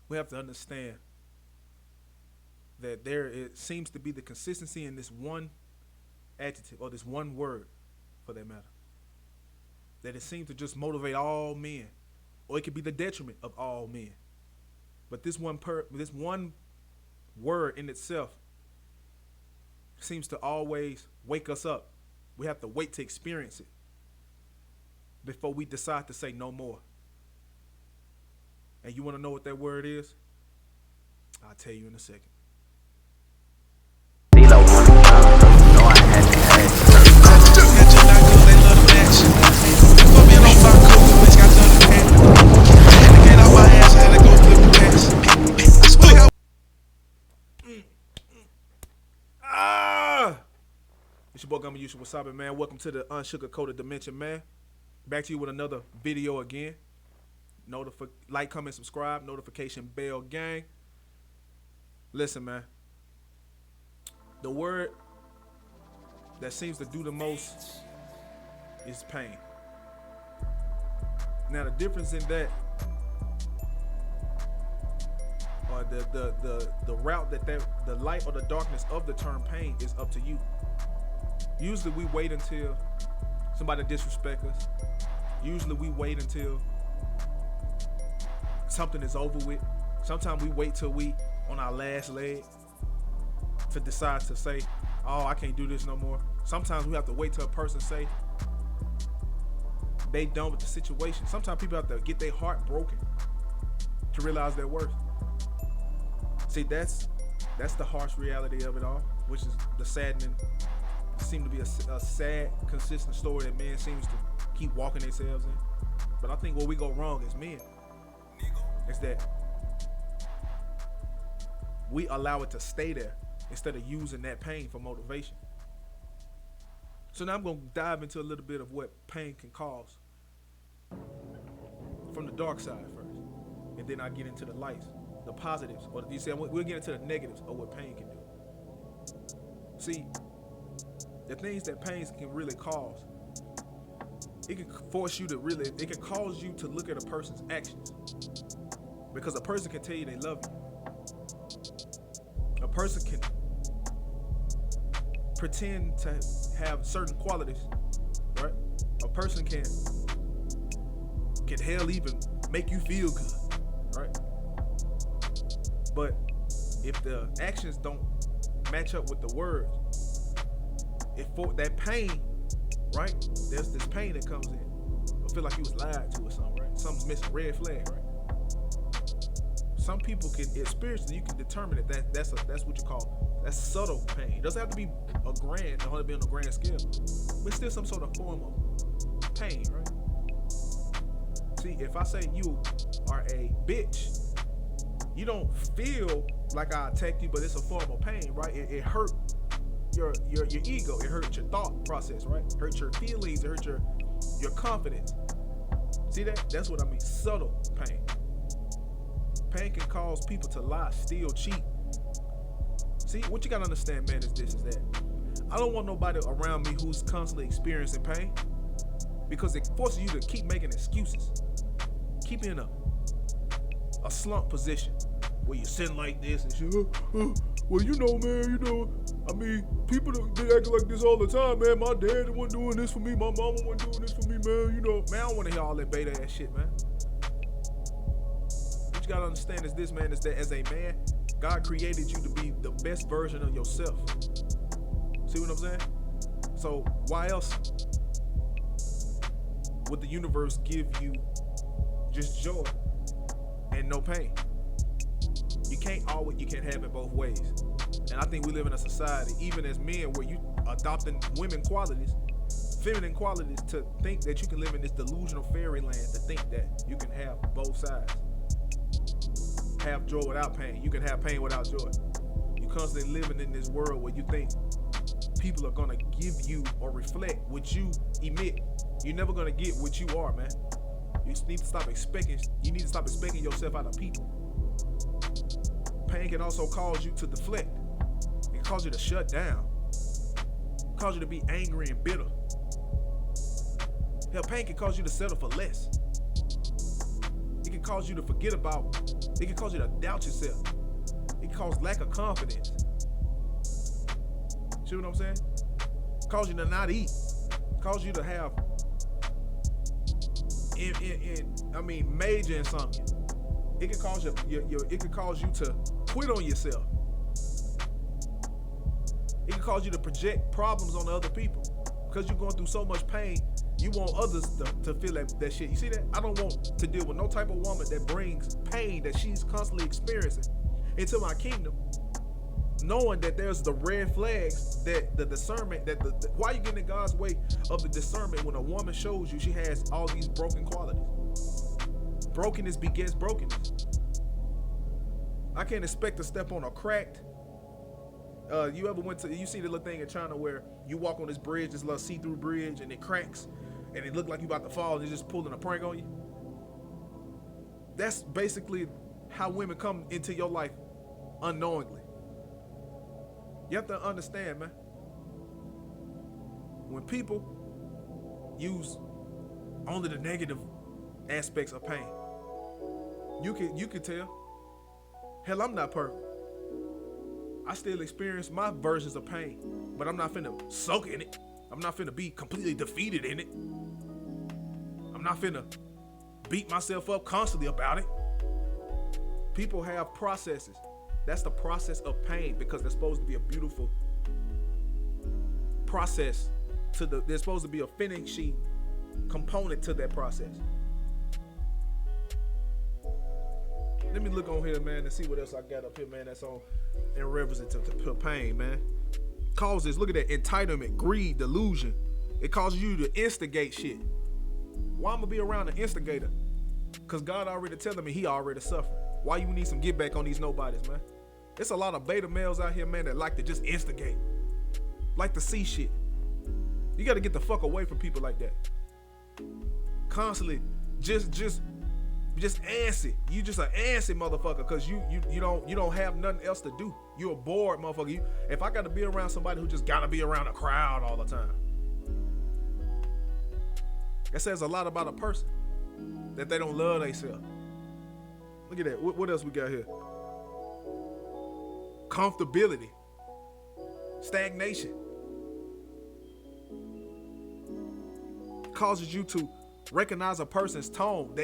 We have to understand that there it seems to be the consistency in this one adjective or this one word for that matter. That it seems to just motivate all men, or it could be the detriment of all men. But this one word in itself seems to always wake us up. We have to wait to experience it before we decide to say no more. And you want to know what that word is? I'll tell you in a second. CeeLo wanna come, so you know I had to Ah! It's your boy Gummy Yusha Wasabi, man. Welcome to the Unsugarcoated Dimension, man. Back to you with another video again. Like, comment, subscribe, notification bell gang. Listen, man. The word that seems to do the most is pain. Now the difference in that, or the route that the light or the darkness of the term pain is up to you. Usually we wait until somebody disrespect us. Usually we wait until something is over with. Sometimes we wait till we on our last leg to decide to say, oh, I can't do this no more. Sometimes we have to wait till a person say they done with the situation. Sometimes people have to get their heart broken to realize their worth. See, that's the harsh reality of it all, which is the saddening. It seems to be a sad, consistent story that man seems to keep walking themselves in. But I think where we go wrong as men is that we allow it to stay there instead of using that pain for motivation. So now I'm going to dive into a little bit of what pain can cause from the dark side first, and then I get into the lights, the positives, or you say we'll get into the negatives of what pain can do. See, the things that pain can really cause, it can force you to it can cause you to look at a person's actions. Because a person can tell you they love you. A person can pretend to have certain qualities, right? A person can hell even make you feel good, right? But if the actions don't match up with the words, for that pain, right? There's this pain that comes in. I feel like you was lied to or something, right? Something's missing, red flag, right? Some people can spiritually, you can determine that that's what you call, that's subtle pain. It doesn't have to be a grand, don't have to be on a grand scale, but still some sort of form of pain, right? See, if I say you are a bitch, you don't feel like I attacked you, but it's a form of pain, right? It hurt your ego, it hurt your thought process, right? It hurt your feelings, it hurt your confidence. See that? That's what I mean, subtle pain. Pain can cause people to lie, steal, cheat. See, what you gotta understand, man, is that I don't want nobody around me who's constantly experiencing pain, because it forces you to keep making excuses. Keep in a slump position where you're sitting like this and shit. Well, you know, man, I mean, people they act like this all the time, man. My dad wasn't doing this for me, my mama wasn't doing this for me, man. Man, I don't want to hear all that beta ass shit, man. What you gotta understand is this, man, is that as a man, God created you to be the best version of yourself. See what I'm saying? So why else would the universe give you just joy and no pain? You can't have it both ways. And I think we live in a society, even as men, where you adopting feminine qualities, to think that you can live in this delusional fairyland, to think that you can have both sides. Have joy without pain. You can have pain without joy. You constantly living in this world where you think people are gonna give you or reflect what you emit. You're never gonna get what you are, man. You need to stop expecting yourself out of people. Pain can also cause you to deflect. It can cause you to shut down. It can cause you to be angry and bitter. Hell, pain can cause you to settle for less. It can can cause you to forget about, it can cause you to doubt yourself. It can cause lack of confidence. See what I'm saying? Cause you to not eat. Cause you to have, major insomnia. It can cause it can cause you to quit on yourself. It can cause you to project problems on other people. Because you're going through so much pain, you want others to feel that shit. You see that? I don't want to deal with no type of woman that brings pain that she's constantly experiencing into my kingdom, knowing that there's the red flags, that the discernment, that why you getting in God's way of the discernment when a woman shows you she has all these broken qualities. Brokenness begets brokenness. I can't expect to step on a cracked. You ever you see the little thing in China where you walk on this bridge, this little see-through bridge, and it cracks, and it look like you about to fall, and it's just pulling a prank on you? That's basically how women come into your life unknowingly. You have to understand, man. When people use only the negative aspects of pain, you can tell. Hell, I'm not perfect. I still experience my versions of pain, but I'm not finna soak in it. I'm not finna be completely defeated in it. I'm not finna beat myself up constantly about it. People have processes. That's the process of pain, because they're supposed to be a beautiful process there's supposed to be a finishing component to that process. Let me look on here, man, and see what else I got up here, man, that's on in reference to pain, man. Causes, look at that, entitlement, greed, delusion. It causes you to instigate shit. Why I'm gonna be around an instigator? Because God already telling me he already suffered. Why you need some get back on these nobodies, man? There's a lot of beta males out here, man, that like to just instigate. Like to see shit. You gotta get the fuck away from people like that. Constantly just antsy. You just an antsy motherfucker because you don't have nothing else to do. You're a bored motherfucker. If I gotta be around somebody who just gotta be around a crowd all the time, that says a lot about a person, that they don't love themselves. Look at that. What else we got here? Comfortability. Stagnation. Causes you to recognize a person's tone.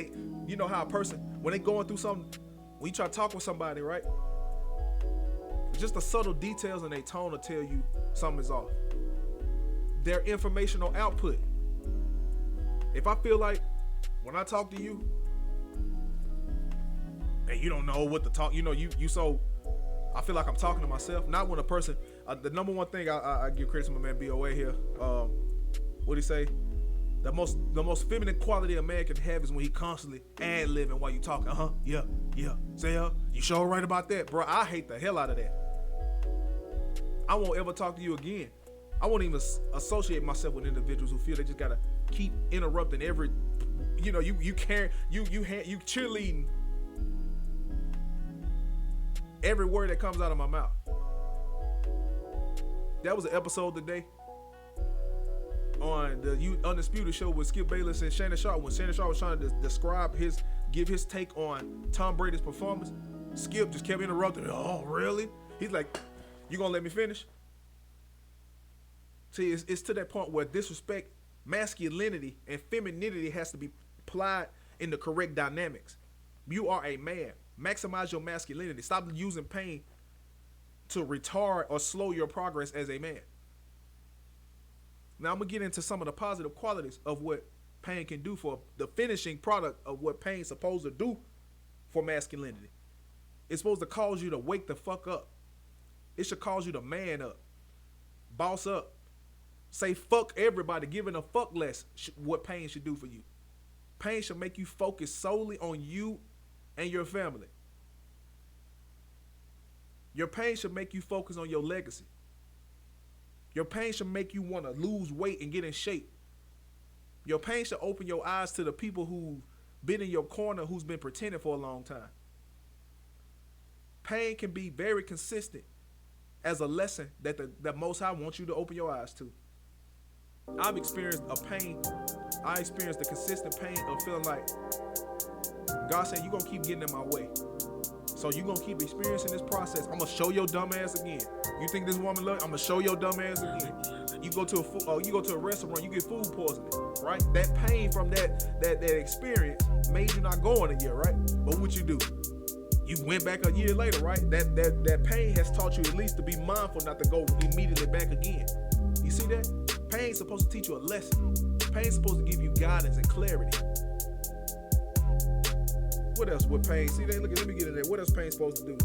You know how a person, when they going through something, when you try to talk with somebody, right? Just the subtle details in their tone will tell you something is off. Their informational output. If I feel like when I talk to you, and you don't know what to talk, so I feel like I'm talking to myself. Not when a person, the number one thing I give credit to my man BOA here. What'd he say? The most feminine quality a man can have is when he constantly ad-libbing while you talking. Yeah. Say, you sure right about that, bro? I hate the hell out of that. I won't ever talk to you again. I won't even associate myself with individuals who feel they just gotta keep interrupting every, you cheerleading every word that comes out of my mouth. That was an episode today on the Undisputed show with Skip Bayless and Shannon Sharp. When Shannon Sharp was trying to give his take on Tom Brady's performance, Skip just kept interrupting. Oh, really? He's like, you gonna let me finish? See, it's to that point where disrespect, masculinity, and femininity has to be applied in the correct dynamics. You are a man. Maximize your masculinity. Stop using pain to retard or slow your progress as a man. Now I'm gonna get into some of the positive qualities of what pain can do for the finishing product of what pain's supposed to do for masculinity. It's supposed to cause you to wake the fuck up. It should cause you to man up, boss up, say fuck everybody, giving a fuck less. What pain should do for you. Pain should make you focus solely on you and your family. Your pain should make you focus on your legacy. Your pain should make you want to lose weight and get in shape. Your pain should open your eyes to the people who've been in your corner, who's been pretending for a long time. Pain can be very consistent as a lesson that the Most High wants you to open your eyes to. I've experienced a pain. I experienced the consistent pain of feeling like God said you gonna keep getting in my way. So you gonna keep experiencing this process. I'm gonna show your dumb ass again. You think this woman love you? I'm gonna show your dumb ass again. You go to a restaurant, you get food poisoning, right? That pain from that experience made you not go in a year, right? But what you do? You went back a year later, right? That pain has taught you at least to be mindful not to go immediately back again. You see that? Pain's supposed to teach you a lesson. Pain's supposed to give you guidance and clarity. What else with pain? See, let me get in there. What else pain's supposed to do?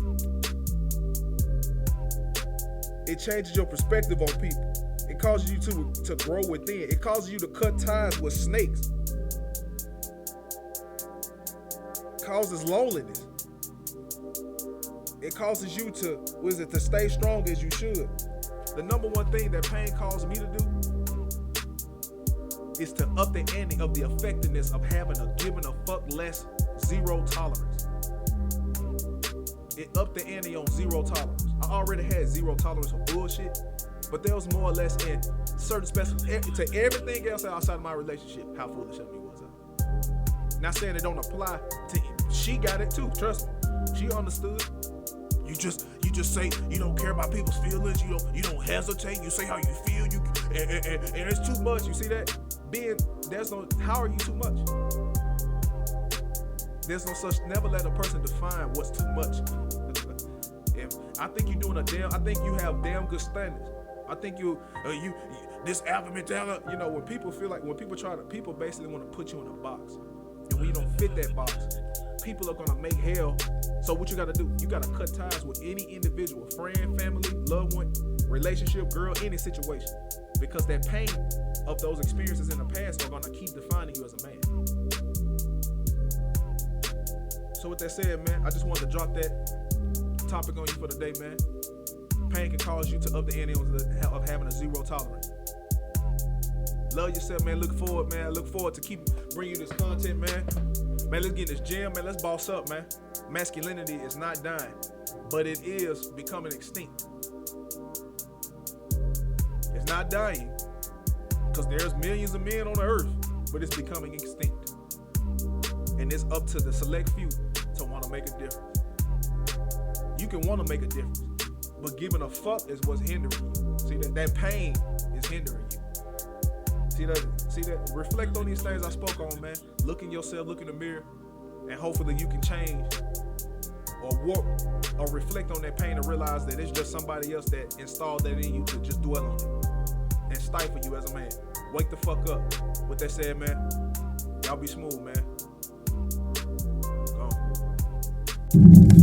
It changes your perspective on people. It causes you to grow within. It causes you to cut ties with snakes. It causes loneliness. It causes you to stay strong as you should. The number one thing that pain caused me to do is to up the ante of the effectiveness of having a giving a fuck less zero tolerance. It upped the ante on zero tolerance. I already had zero tolerance for bullshit, but there was more or less in certain to everything else outside of my relationship. How foolish of me was I? Not saying it don't apply to him. She got it too, trust me. She understood. You just say you don't care about people's feelings. You don't hesitate. You say how you feel. And it's too much. You see that? How are you too much? There's no such. Never let a person define what's too much. I think you have damn good standards. I think this alpha mentality. You know, when people people basically want to put you in a box, and when you don't fit that box, people are gonna make hell. So what you gotta do? You gotta cut ties with any individual, friend, family, loved one, relationship, girl, any situation, because that pain of those experiences in the past are gonna keep defining you as a man. So with that said, man, I just wanted to drop that topic on you for the day, man. Pain can cause you to up the ante of having a zero tolerance. Love yourself, man. Look forward to keep bringing you this content, man. Man, let's get in this gym, man. Let's boss up, man. Masculinity is not dying, but it is becoming extinct. It's not dying because there's millions of men on the earth, but it's becoming extinct. And it's up to the select few to want to make a difference. You can want to make a difference, but giving a fuck is what's hindering you. See that pain is hindering you. See that? Reflect on these things I spoke on, man. Look in yourself, look in the mirror, and hopefully you can change or reflect on that pain and realize that it's just somebody else that installed that in you to just dwell on it and stifle you as a man. Wake the fuck up. With that said, man, y'all be smooth, man. Go on.